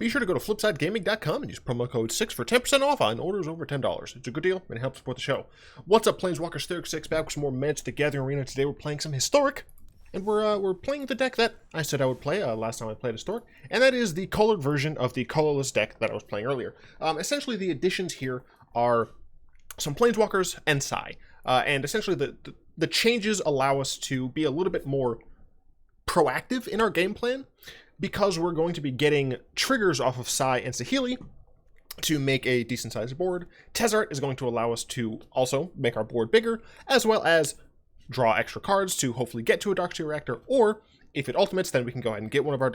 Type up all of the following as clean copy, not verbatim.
Be sure to go to flipsidegaming.com and use promo code 6 for 10% off on orders over $10. It's a good deal and it helps support the show. What's up, Planeswalkers? Theric 6 back with some more Magic the Gathering Arena. Today we're playing some Historic, and we're playing the deck that I said I would play last time I played Historic, and that is the colored version of the colorless deck that I was playing earlier. Essentially, the additions here are some Planeswalkers and Sai, and essentially the changes allow us to be a little bit more proactive in our game plan, because we're going to be getting triggers off of Sai and Saheeli to make a decent sized board. Tezzeret is going to allow us to also make our board bigger, as well as draw extra cards to hopefully get to a Darksteel Reactor, or if it ultimates, then we can go ahead and get one of our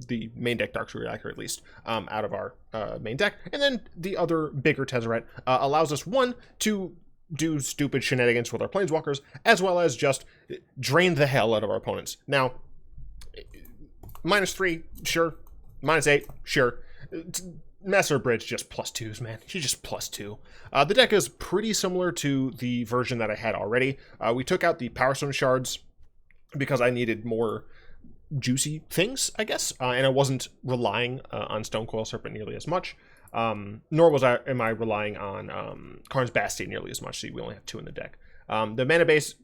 the main deck Darksteel Reactor at least, out of our main deck. And then the other bigger Tezzeret allows us, one, to do stupid shenanigans with our Planeswalkers, as well as just drain the hell out of our opponents. Now, -3, sure. -8, sure. Master Bridge, just +2s, man. She's just +2. The deck is pretty similar to the version that I had already. We took out the Power Stone shards because I needed more juicy things, I guess, and I wasn't relying on Stonecoil Serpent nearly as much. Nor am I relying on Karn's Bastion nearly as much, so we only have 2 in the deck. The mana base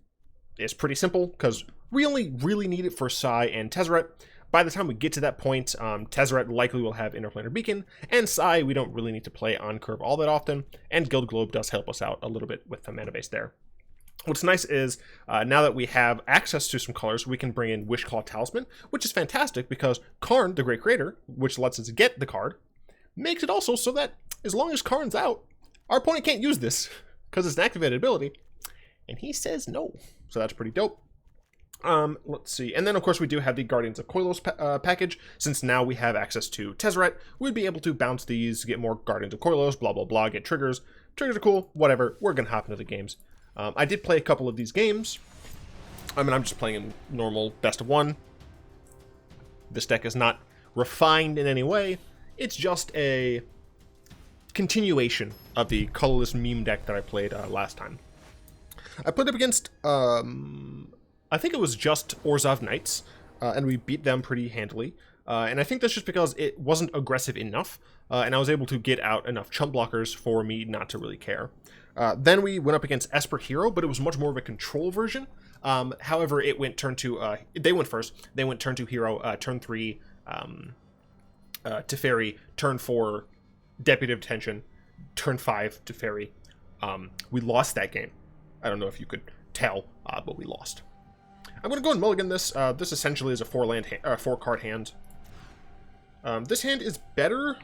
is pretty simple, because we only really need it for Sai and Tezzeret. By the time we get to that point, Tezzeret likely will have Interplanar Beacon, and Sai we don't really need to play on curve all that often, and Guild Globe does help us out a little bit with the mana base there. What's nice is, now that we have access to some colors, we can bring in Wishclaw Talisman, which is fantastic because Karn, the Great Creator, which lets us get the card, makes it also so that as long as Karn's out, our opponent can't use this, because it's an activated ability, and he says no. So that's pretty dope. Let's see. And then, of course, we do have the Guardians of Koilos package. Since now we have access to Tezzeret, we'd be able to bounce these, get more Guardians of Koilos, blah, blah, blah, get triggers. Triggers are cool, whatever. We're going to hop into the games. I did play a couple of these games. I mean, I'm just playing in normal best of 1. This deck is not refined in any way. It's just a continuation of the colorless meme deck that I played last time. I played up against... I think it was just Orzhov Knights, and we beat them pretty handily. And I think that's just because it wasn't aggressive enough, and I was able to get out enough chump blockers for me not to really care. Then we went up against Esper Hero, but it was much more of a control version. However, it went turn 2, they went first. They went turn 2 Hero, turn 3 Teferi, turn 4 Deputy of Detention, turn 5 Teferi. We lost that game. I don't know if you could tell, but we lost. I'm going to go and mulligan this. This essentially is a 4-card hand. This hand is better,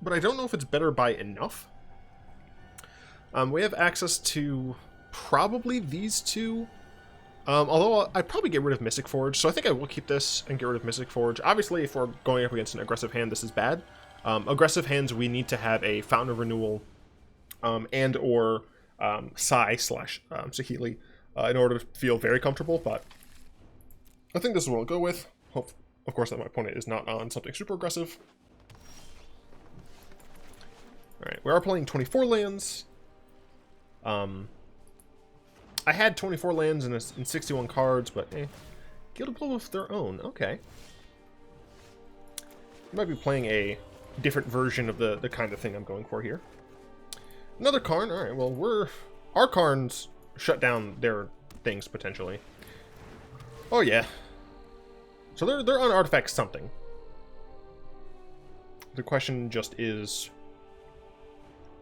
but I don't know if it's better by enough. We have access to probably these 2. Although I'd probably get rid of Mystic Forge, so I think I will keep this and get rid of Mystic Forge. Obviously, if we're going up against an aggressive hand, this is bad. Aggressive hands, we need to have a Fountain of Renewal and or Sai / Saheeli in order to feel very comfortable, but I think this is what I'll go with. Hope, of course, that my opponent is not on something super aggressive. Alright, we are playing 24 lands. I had 24 lands in 61 cards, but Guild Globe of their own. Okay. Might be playing a different version of the kind of thing I'm going for here. Another Karn. Alright, well, our Karns shut down their things, potentially. Oh, yeah. So they're on Artifact something. The question just is,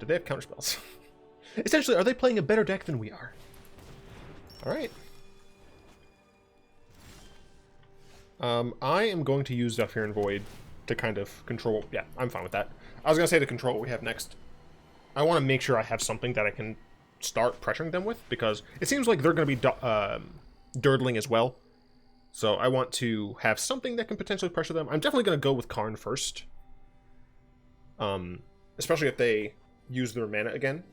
do they have counterspells? Essentially, are they playing a better deck than we are? Alright. I am going to use Zhalfirin Void to kind of control... Yeah, I'm fine with that. I was going to say to control what we have next. I want to make sure I have something that I can start pressuring them with, because it seems like they're going to be durdling as well. So I want to have something that can potentially pressure them. I'm definitely going to go with Karn first. Especially if they use their mana again.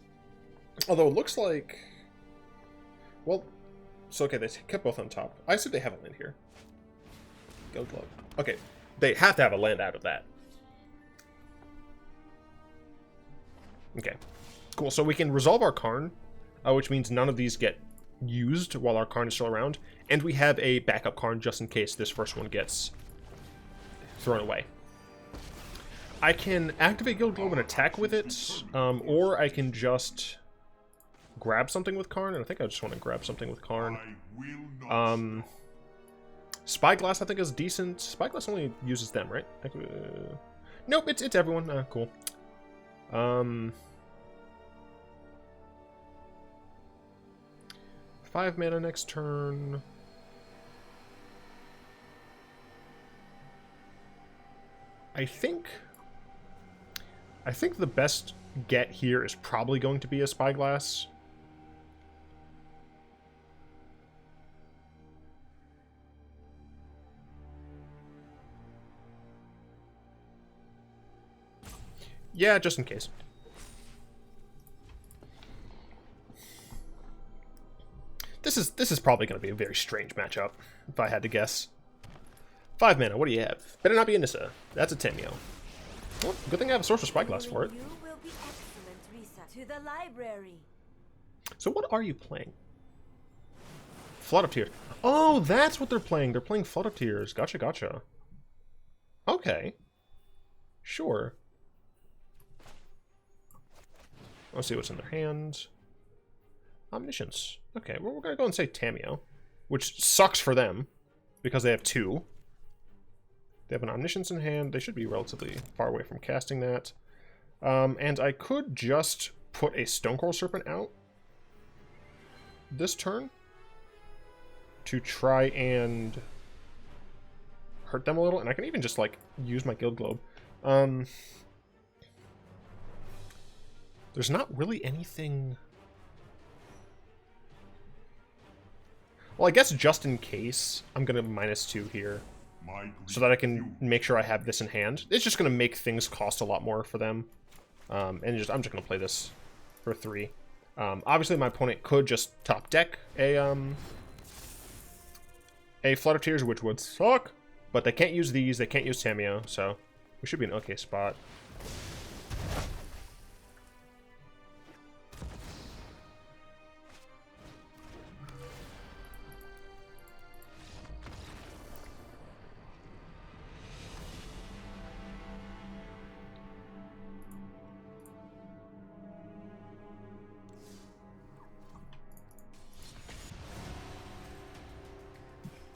Although it looks like... Well, so okay, they kept both on top. I assume they have a land here. Guild Globe. Okay, they have to have a land out of that. Okay, cool. So we can resolve our Karn, which means none of these get used while our Karn is still around. And we have a backup Karn just in case this first one gets thrown away. I can activate Guild Globe and attack with it, or I can just grab something with Karn, and I think I just want to grab something with Karn. Spyglass I think is decent. Spyglass only uses them, right? Nope, it's everyone. Cool. 5 mana next turn. I think the best get here is probably going to be a Spyglass. Yeah, just in case. This is probably going to be a very strange matchup, if I had to guess. 5 mana, what do you have? Better not be a Nissa. That's a Tameo. Well, good thing I have a Sorcerer Spyglass for it. You will be excellent, Risa. To the library. So what are you playing? Flood of Tears. Oh, that's what they're playing. They're playing Flood of Tears. Gotcha, gotcha. Okay. Sure. Let's see what's in their hands. Omniscience. Okay, well, we're going to go and say Tameo, which sucks for them because they have 2. They have an Omniscience in hand. They should be relatively far away from casting that. And I could just put a Stonecoil Serpent out this turn to try and hurt them a little. And I can even just, like, use my Guild Globe. There's not really anything... Well, I guess just in case, I'm going to -2 here. So that I can make sure I have this in hand. It's just going to make things cost a lot more for them. And I'm just going to play this for 3. Obviously, my opponent could just top deck a Flood of Tears, which would suck. But they can't use these. They can't use Tameo. So we should be in an okay spot.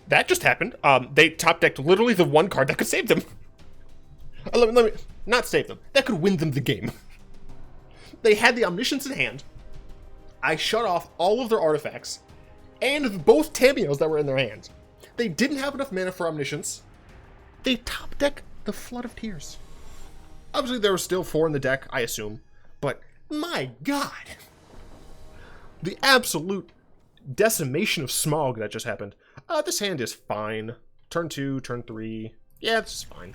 That just happened. They top decked literally the one card that could save them. Let me not save them. That could win them the game. They had the Omniscience in hand. I shut off all of their artifacts and both Tameos that were in their hands. They didn't have enough mana for Omniscience. They top deck the Flood of Tears. Obviously, there were still 4 in the deck, I assume. But my God, the absolute decimation of Smog that just happened. This hand is fine. Turn 2, turn 3. Yeah, this is fine.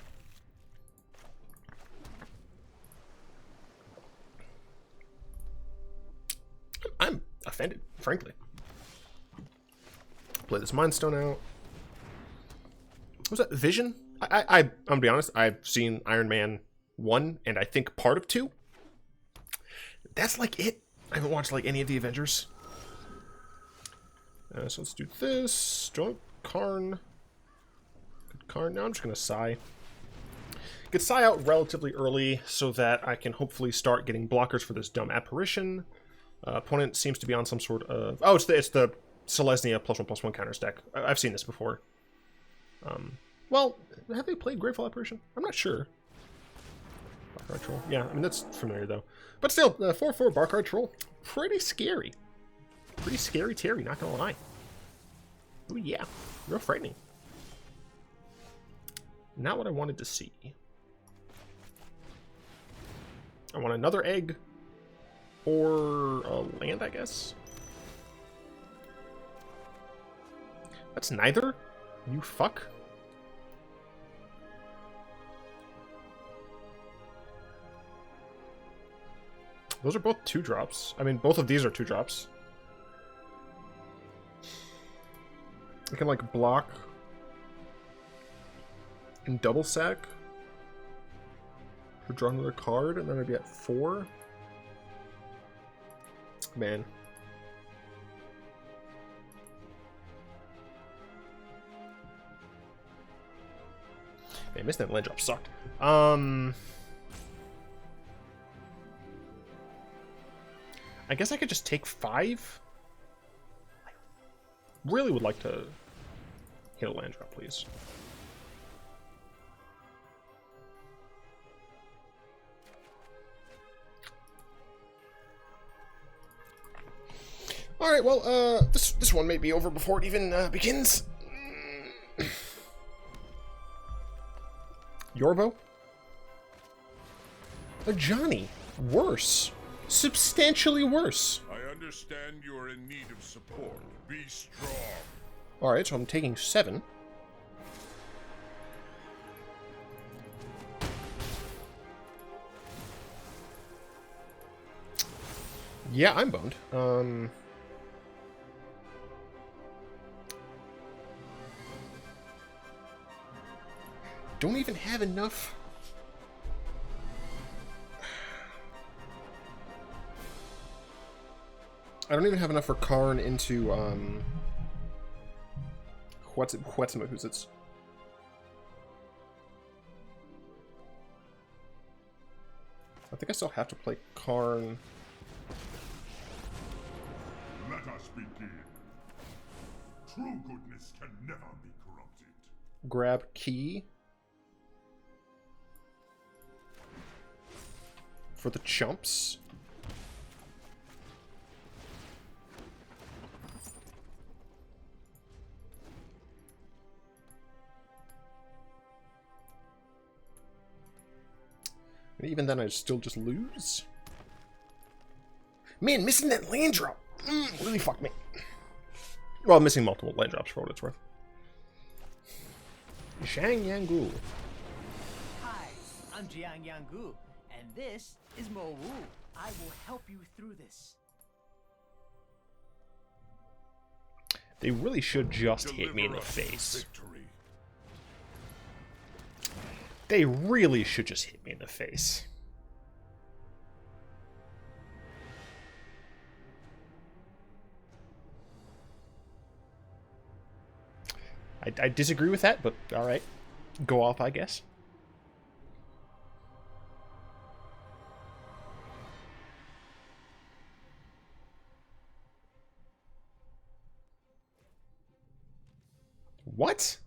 I'm offended, frankly. Play this Mind Stone out. What was that? Vision? I'm gonna be honest, I've seen Iron Man 1 and I think part of 2. That's like it. I haven't watched like any of the Avengers. So let's do this. Don't Karn. Karn. Now I'm just going to Psy. Get Psy out relatively early so that I can hopefully start getting blockers for this dumb Apparition. Opponent seems to be on some sort of... Oh, it's the Selesnya +1/+1 counters deck. I've seen this before. Well, have they played Grateful Apparition? I'm not sure. Barcard Troll. Yeah, I mean, that's familiar though. But still, 4/4 Barcard Troll. Pretty scary. Pretty scary Terry, not gonna lie. Oh yeah, real frightening. Not what I wanted to see. I want another egg. Or a land, I guess. That's neither? You fuck. Those are both 2-drops. I mean, both of these are 2-drops. I can, like, block and double sack or draw another card, and then I'd be at 4. Man. Man, missing that land drop sucked. I guess I could just take 5. I really would like to hit a land drop, please. Alright, well, this one may be over before it even begins. Yorvo? A Johnny. Worse. Substantially worse. I understand you're in need of support. Be strong. Alright, so I'm taking 7. Yeah, I'm boned. Don't even have enough. I don't even have enough for Karn into what's it's. I think I still have to play Karn. Let us begin. True goodness can never be corrupted. Grab key for the chumps. And even then, I still just lose. Man, missing that land drop really fucked me. Well, I'm missing multiple land drops for what it's worth. Zhang Yanggu. Hi, I'm Jiang Yanggu, and this is Mo Wu. I will help you through this. They really should just hit me in the face. Victory. They really should just hit me in the face. I disagree with that, but alright. Go off, I guess. What?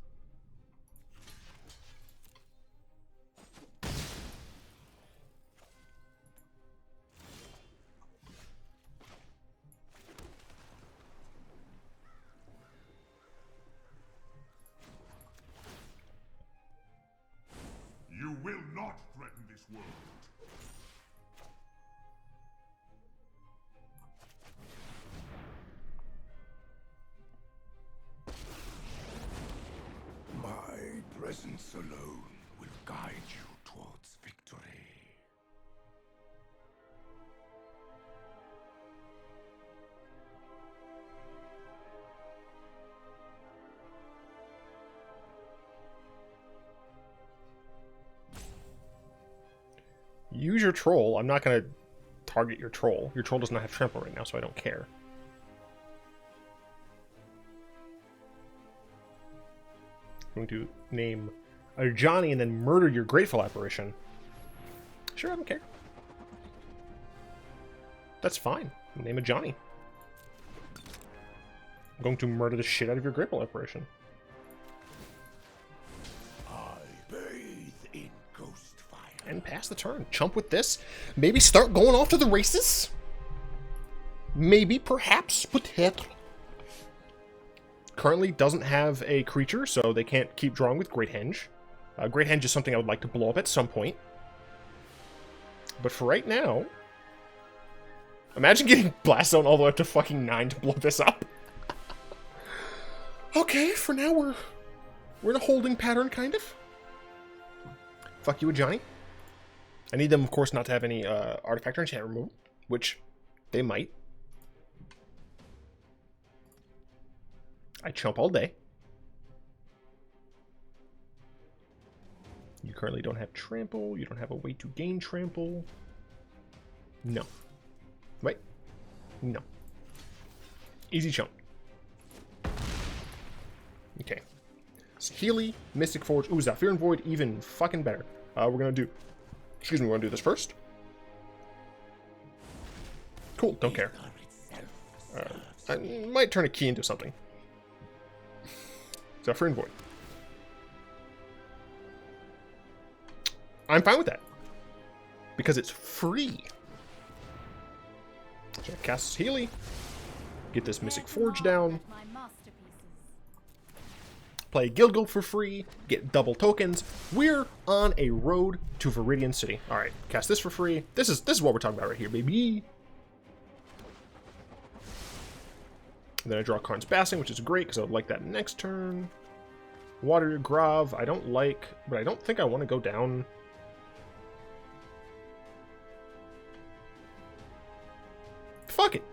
You will not threaten this world. My presence alone will guide you towards victory. Use your troll. I'm not going to target your troll. Your troll does not have trample right now, so I don't care. I'm going to name a Johnny and then murder your Grateful Apparition. Sure, I don't care. That's fine. Name a Johnny. I'm going to murder the shit out of your Grateful Apparition. And pass the turn. Chump with this. Maybe start going off to the races. Maybe, perhaps, peut-être. Currently doesn't have a creature, so they can't keep drawing with Great Henge. Great Henge is something I would like to blow up at some point. But for right now... Imagine getting Blast Zone all the way up to fucking 9 to blow this up. Okay, for now we're in a holding pattern, kind of. Fuck you, Johnny. I need them, of course, not to have any artifact or enchantment removal, which they might. I chump all day. You currently don't have trample. You don't have a way to gain trample. No. Wait. No. Easy chump. Okay. Saheeli, Mystic Forge. Ooh, Zhalfirin Void, even fucking better. We're gonna do... Excuse me, we're gonna do this first. Cool, don't care. I might turn a key into something. Zhalfirin Void. I'm fine with that. Because it's free. So I cast Saheeli. Get this Mystic Forge down. Play Guild for free. Get double tokens. We're on a road to Viridian City. Alright, cast this for free. This is what we're talking about right here, baby. And then I draw Karn's Bastion, which is great because I would like that next turn. Watery Grave, I don't like, but I don't think I want to go down. Fuck it.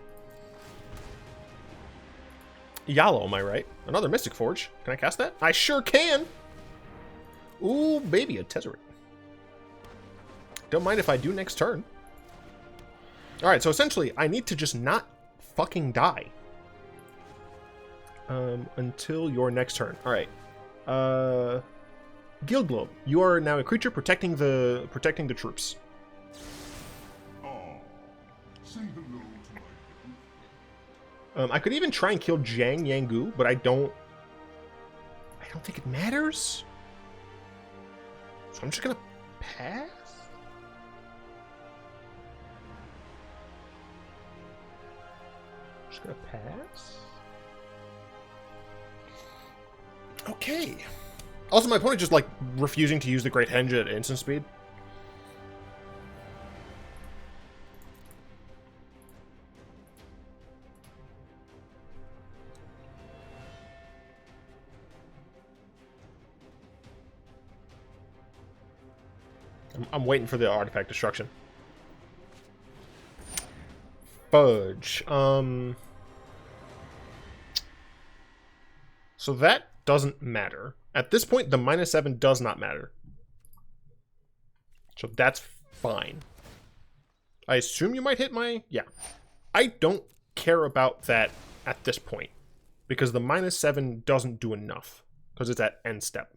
Yallo, am I right? Another Mystic Forge. Can I cast that? I sure can! Ooh, baby, a Tezzeret. Don't mind if I do next turn. Alright, so essentially, I need to just not fucking die. Until your next turn. Alright. Guild Globe. You are now a creature protecting the troops. Oh, say hello to my I could even try and kill Zhang Yangu, but I don't think it matters. So I'm just gonna pass. Just gonna pass. Okay. Also, my opponent just like refusing to use the Great Henge at instant speed. I'm waiting for the artifact destruction. Fudge. So that doesn't matter. At this point, the -7 does not matter. So that's fine. I assume you might hit my... Yeah. I don't care about that at this point. Because the -7 doesn't do enough. Because it's at end step.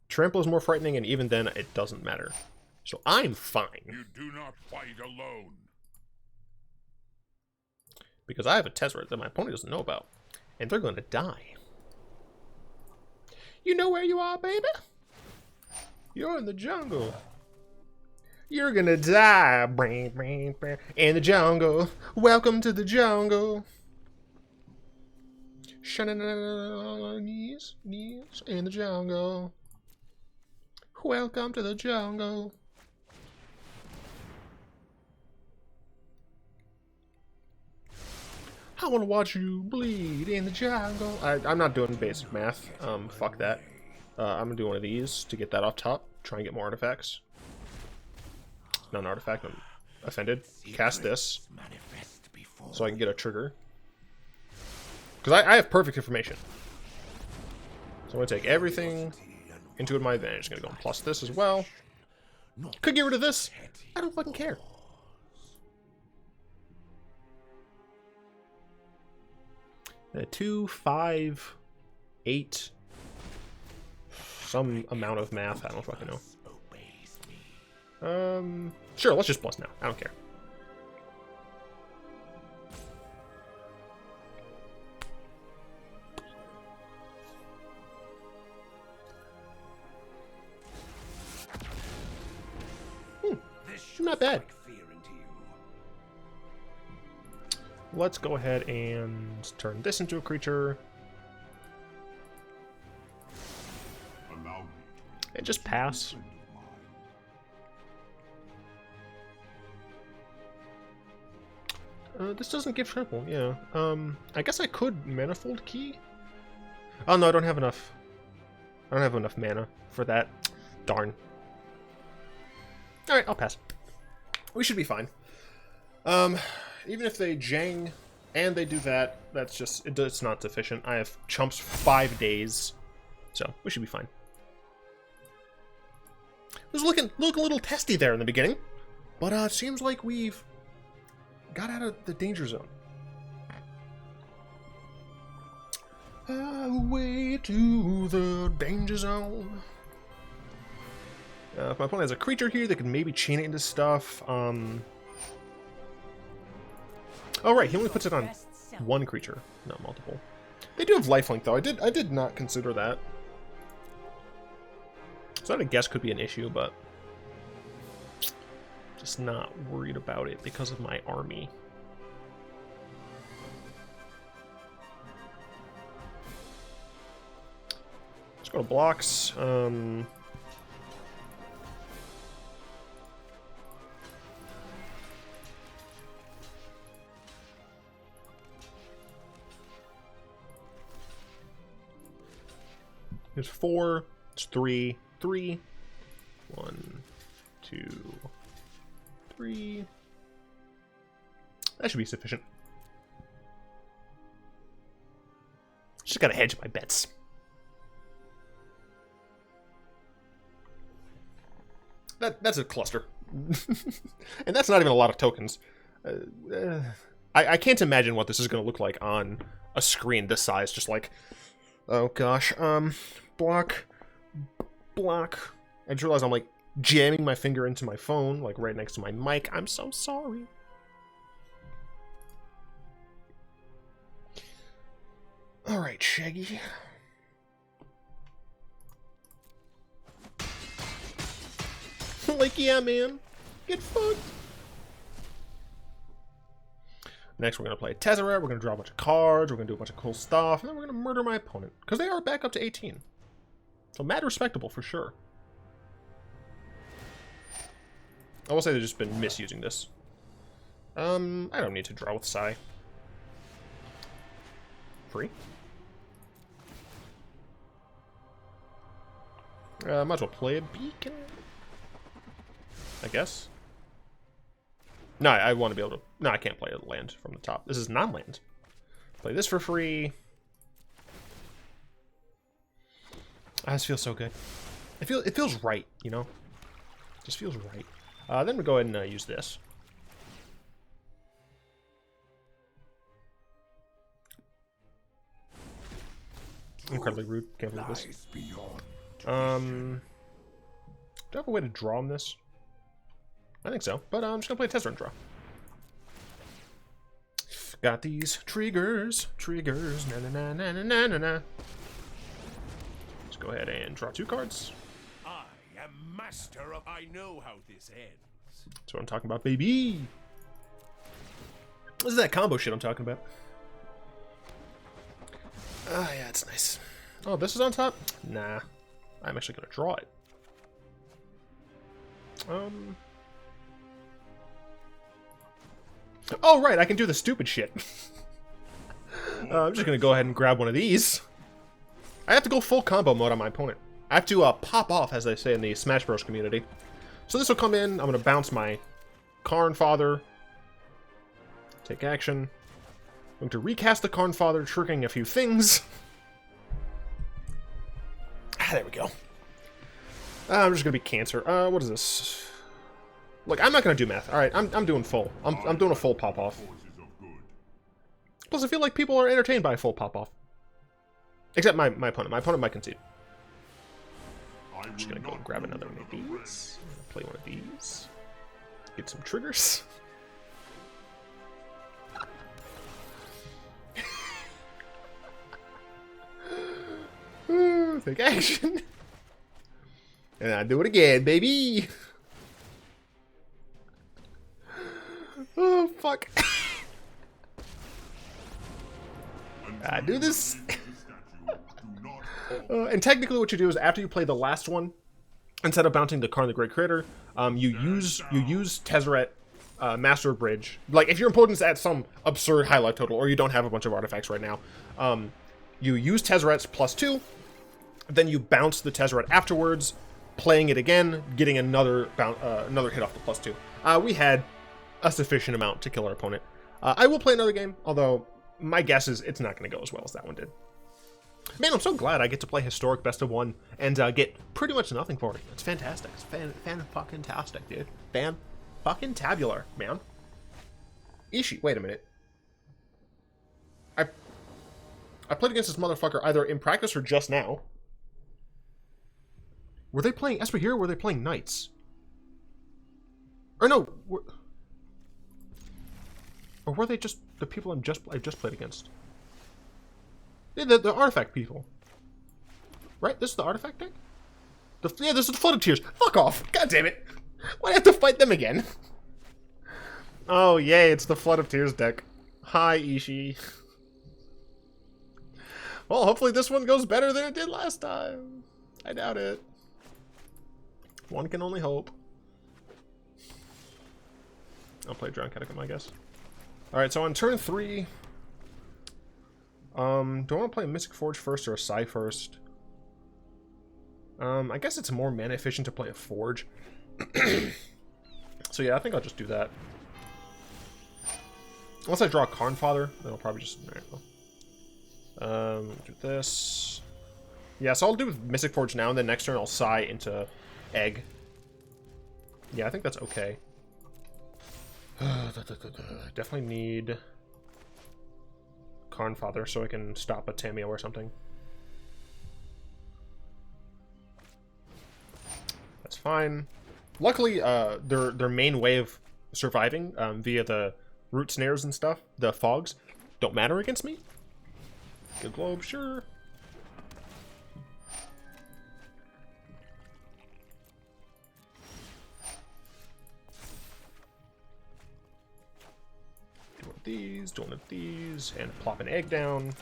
Trample is more frightening, and even then, it doesn't matter. So I'm fine. You do not fight alone. Because I have a Tezzeret that my opponent doesn't know about. And they're going to die. You know where you are, baby? You're in the jungle. You're going to die. In the jungle. Welcome to the jungle. Knees in the jungle. Welcome to the jungle. I want to watch you bleed in the jungle. I'm not doing basic math. Fuck that. I'm gonna do one of these to get that off top. Try and get more artifacts. Not an artifact. I'm offended. Cast this so I can get a trigger. Because I have perfect information. So I'm gonna take everything into my advantage. Gonna go and plus this as well. Could get rid of this. I don't fucking care. A 2, 5, 8. Some amount of math. I don't fucking know. Sure, let's just plus now. I don't care. Not bad. Let's go ahead and turn this into a creature. And just pass. This doesn't give trample, yeah. I guess I could Manifold Key? Oh no, I don't have enough. I don't have enough mana for that. Darn. Alright, I'll pass. We should be fine. Even if they Jang and they do that, that's just, it's not sufficient. I have chumps for 5 days, so we should be fine. It was looking a little testy there in the beginning, but it seems like we've got out of the danger zone. Away to the danger zone. If my opponent has a creature here, they can maybe chain it into stuff. Oh, right, he only puts it on one creature, not multiple. They do have lifelink, though. I did not consider that. So I guess could be an issue, but just not worried about it because of my army. Let's go to blocks. There's 4. It's 3. 3. 1, 2, 3. That should be sufficient. Just gotta hedge my bets. That's a cluster. And that's not even a lot of tokens. I can't imagine what this is going to look like on a screen this size. Just like, oh gosh, block. I just realized I'm like jamming my finger into my phone, like right next to my mic. I'm so sorry. All right, Shaggy. Like, yeah, man. Get fucked. Next, we're going to play Tezzeret. We're going to draw a bunch of cards. We're going to do a bunch of cool stuff. And then we're going to murder my opponent. Because they are back up to 18. So mad respectable for sure. I will say they've just been misusing this. I don't need to draw with Sai. Free. Might as well play a beacon. I guess. No, I want to be able to... No, I can't play a land from the top. This is non-land. Play this for free. This feels so good. It feels right, you know? It just feels right. Then we go ahead and use this. Incredibly rude. Can't believe this. Do I have a way to draw on this? I think so, but I'm just gonna play Tezzeret and draw. Got these triggers, na na na na na na na. Let's go ahead and draw 2 cards. I am master of. I know how this ends. That's what I'm talking about, baby. This is that combo shit I'm talking about. Ah, yeah, it's nice. Oh, this is on top? Nah, I'm actually gonna draw it. Oh, right, I can do the stupid shit. I'm just going to go ahead and grab one of these. I have to go full combo mode on my opponent. I have to pop off, as they say in the Smash Bros. Community. So this will come in. I'm going to bounce my Karn Father. Take action. I'm going to recast the Karn Father, triggering a few things. There we go. I'm just going to be Cancer. What is this? Look, I'm not gonna do math. All right, I'm doing full. I'm doing a full pop off. Plus, I feel like people are entertained by a full pop off. Except my opponent. My opponent might concede. I'm just gonna go and grab another one of these. Play one of these. Get some triggers. Take action. And I do it again, baby. Oh, fuck. I do this. And technically what you do is after you play the last one, instead of bouncing the Karn the Great Creator, you use Tezzeret, Master of Bridge. Like, if your opponent's at some absurd highlight total, or you don't have a bunch of artifacts right now, you use Tezzeret's +2, then you bounce the Tezzeret afterwards, playing it again, getting another hit off the +2. We had a sufficient amount to kill our opponent. I will play another game, although my guess is it's not going to go as well as that one did. Man, I'm so glad I get to play Historic Best of 1 and get pretty much nothing for it. It's fantastic. It's fan-fucking-tastic, dude. Fan-fucking-tabular, man. Ishi, wait a minute. I played against this motherfucker either in practice or just now. Were they playing Esper here or were they playing Knights? Or no, or were they just the people I just played against? Yeah, the artifact people. Right? This is the artifact deck? Yeah, this is the Flood of Tears. Fuck off! God damn it! Why do I have to fight them again? Oh, yay, it's the Flood of Tears deck. Hi, Ishii. Well, hopefully this one goes better than it did last time. I doubt it. One can only hope. I'll play Drowned Catacomb, I guess. Alright, so on turn 3... do I want to play a Mystic Forge first or a Psy first? I guess it's more mana efficient to play a Forge. So yeah, I think I'll just do that. Unless I draw a Karn Father, then I'll probably just... Alright, well. Do this. Yeah, so I'll do Mystic Forge now, and then next turn I'll Psy into Egg. Yeah, I think that's okay. Definitely need Karn Father so I can stop a Tamiyo or something. That's fine. Luckily, their main way of surviving via the root snares and stuff, the fogs, don't matter against me. Good globe, sure. Do one of these, and plop an egg down.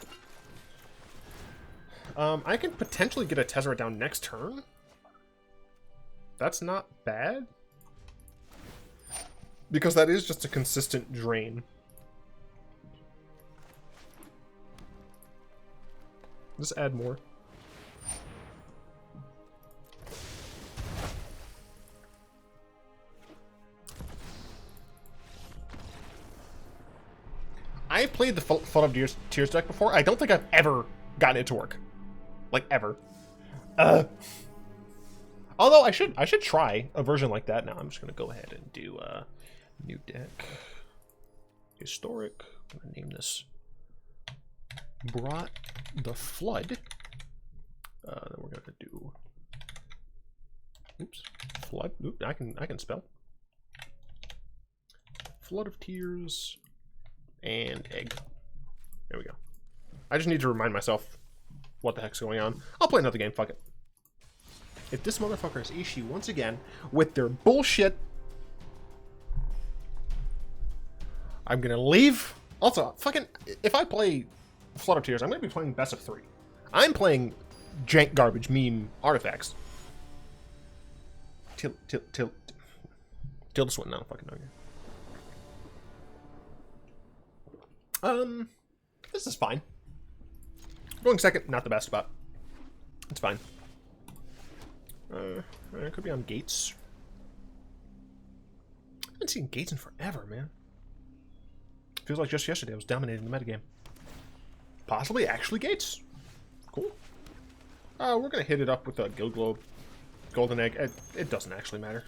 I can potentially get a Tezzeret down next turn. That's not bad. Because that is just a consistent drain. Just add more. I played the Fountain of Tears deck before. I don't think I've ever gotten it to work. Like, ever. Although I should try a version like that. Now I'm just gonna go ahead and do a new deck. Historic. I'm gonna name this Brought the Flood. Then we're gonna do Flood. Oop, I can spell. Flood of Tears and Egg. There we go. I just need to remind myself what the heck's going on. I'll play another game, fuck it. If this motherfucker is Ishii once again with their bullshit, I'm gonna leave. Also, fucking, if I play Flood of Tears, I'm gonna be playing best of 3. I'm playing jank garbage meme artifacts. Till this one, I don't fucking know yet. This is fine. Going second, not the best, but it's fine. It could be on Gates. I haven't seen Gates in forever, man. Feels like just yesterday I was dominating the metagame. Possibly actually Gates. Cool. We're gonna hit it up with a Guild Globe. Golden Egg. It doesn't actually matter.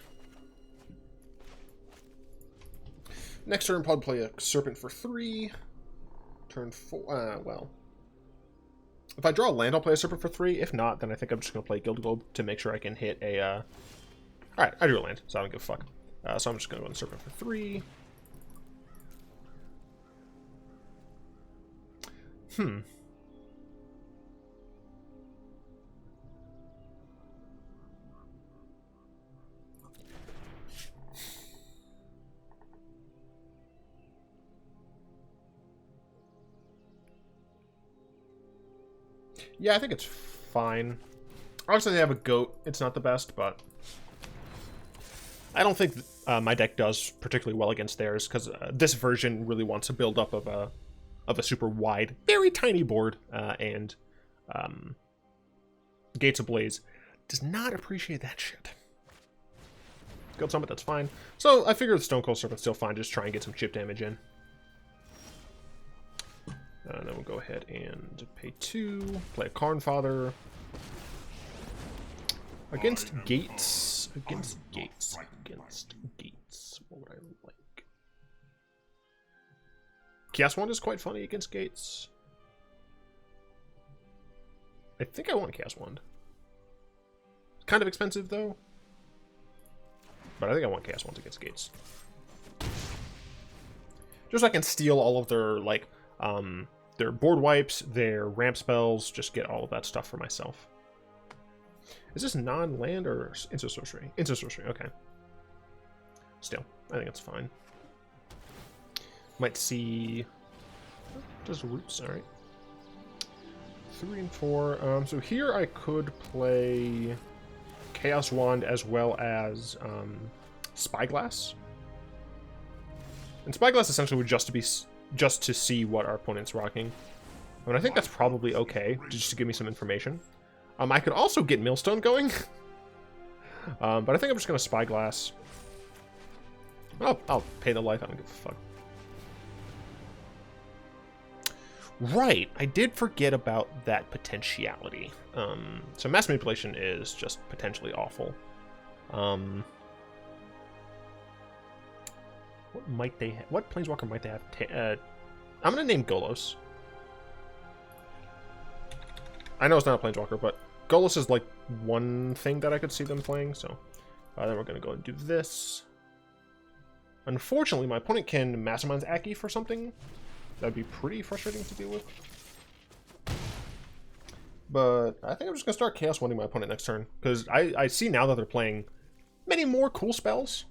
Next turn, probably play a Serpent for 3. Turn 4. Well. If I draw a land, I'll play a Serpent for 3. If not, then I think I'm just going to play Guild Globe to make sure I can hit a... Alright, I drew a land, so I don't give a fuck. So I'm just going to go on Serpent for 3. Yeah, I think it's fine. Obviously, they have a goat. It's not the best, but I don't think my deck does particularly well against theirs, because this version really wants a build-up of a super wide, very tiny board, and Gates Ablaze does not appreciate that shit. Guild Summit, that's fine. So I figure the Stonecoil Serpent's still fine, just try and get some chip damage in. And then we'll go ahead and pay 2, play a Karn Father. Against Gates. Against Gates. What would I like? Chaos Wand is quite funny against Gates. I think I want Chaos Wand. kind of expensive, though. But I think I want Chaos Wands against Gates. Just so I can steal all of their, like, their board wipes, their ramp spells, just get all of that stuff for myself. Is this non-land or instant sorcery? Instant sorcery, okay. Still, I think it's fine. Might see... Does roots, alright. 3 and 4. So here I could play Chaos Wand as well as Spyglass. And Spyglass essentially would just to see what our opponent's rocking. I mean, I think that's probably okay, just to give me some information. I could also get Millstone going. But I think I'm just going to Spyglass. I'll pay the life, I don't give a fuck. Right, I did forget about that potentiality. So Mass Manipulation is just potentially awful. What might they have? What Planeswalker might they have? I'm going to name Golos. I know it's not a Planeswalker, but Golos is like one thing that I could see them playing, so then we're going to go and do this. Unfortunately, my opponent can Mastermind's Aki for something. That'd be pretty frustrating to deal with. But I think I'm just going to start Chaos Wanding my opponent next turn, because I see now that they're playing many more cool spells.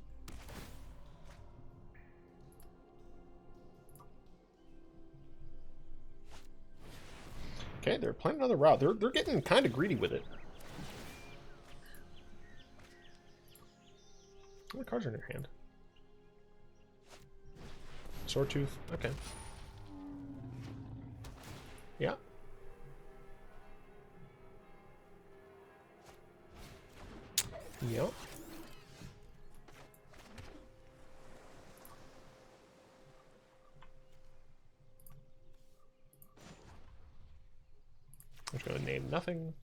Okay, they're playing another route. They're getting kind of greedy with it. How many cards are in your hand? Swordtooth. Okay. Yeah. Yep. I'm just going to name nothing.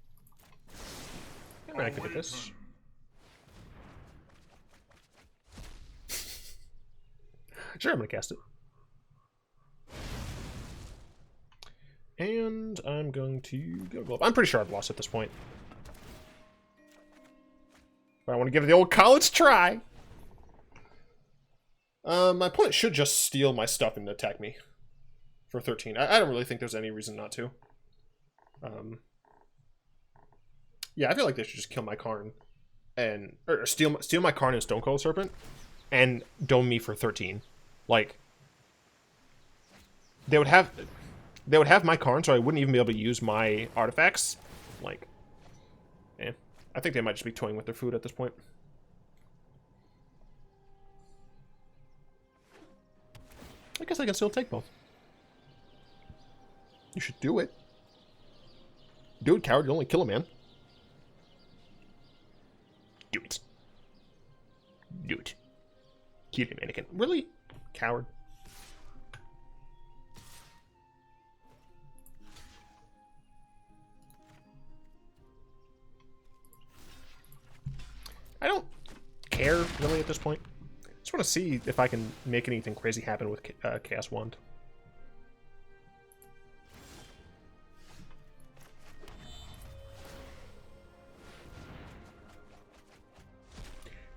And activate this. Sure, I'm going to cast it. And I'm going to go glove. I'm pretty sure I've lost at this point. But I want to give it the old college try. My opponent should just steal my stuff and attack me for 13. I don't really think there's any reason not to. Yeah, I feel like they should just kill my Karn and or steal my Karn and Stonecoil Serpent and dome me for 13. Like they would have my Karn, so I wouldn't even be able to use my artifacts. Like, I think they might just be toying with their food at this point. I guess I can still take both. You should do it. Do it, coward. You only kill a man. Do it. Do it. Kill him, Anakin. Really? Coward. I don't care, really, at this point. I just want to see if I can make anything crazy happen with Chaos Wand.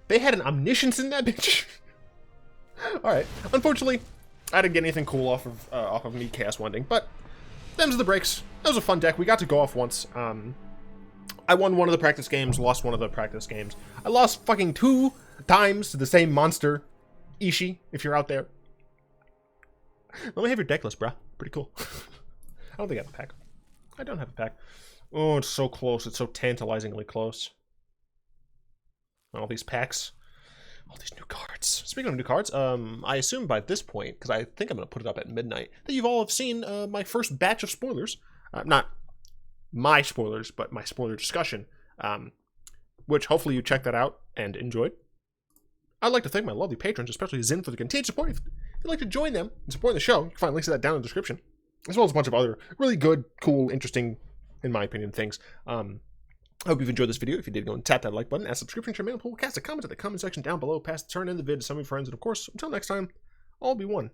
They had an Omniscience in that bitch. Alright. Unfortunately, I didn't get anything cool off of me Chaos Wanding, but them's the breaks. That was a fun deck. We got to go off once. I won one of the practice games, lost one of the practice games. I lost fucking 2 times to the same monster. Ishii, if you're out there. Let me have your deck list, bruh. Pretty cool. I don't think I have a pack. I don't have a pack. Oh, it's so close. It's so tantalizingly close. All these packs. All these new cards. Speaking of new cards, I assume by this point, because I think I'm going to put it up at midnight, that you've all have seen my first batch of spoilers. Not my spoilers, but my spoiler discussion, which hopefully you checked that out and enjoyed. I'd like to thank my lovely patrons, especially Zin, for the continued support. If you'd like to join them and support the show, you can find links to that down in the description, as well as a bunch of other really good, cool, interesting, in my opinion, things. I hope you've enjoyed this video. If you did, go and tap that like button, add subscription to your mail pool, cast a comment in the comment section down below, pass the turn in the vid to some of your friends, and of course, until next time, all be one.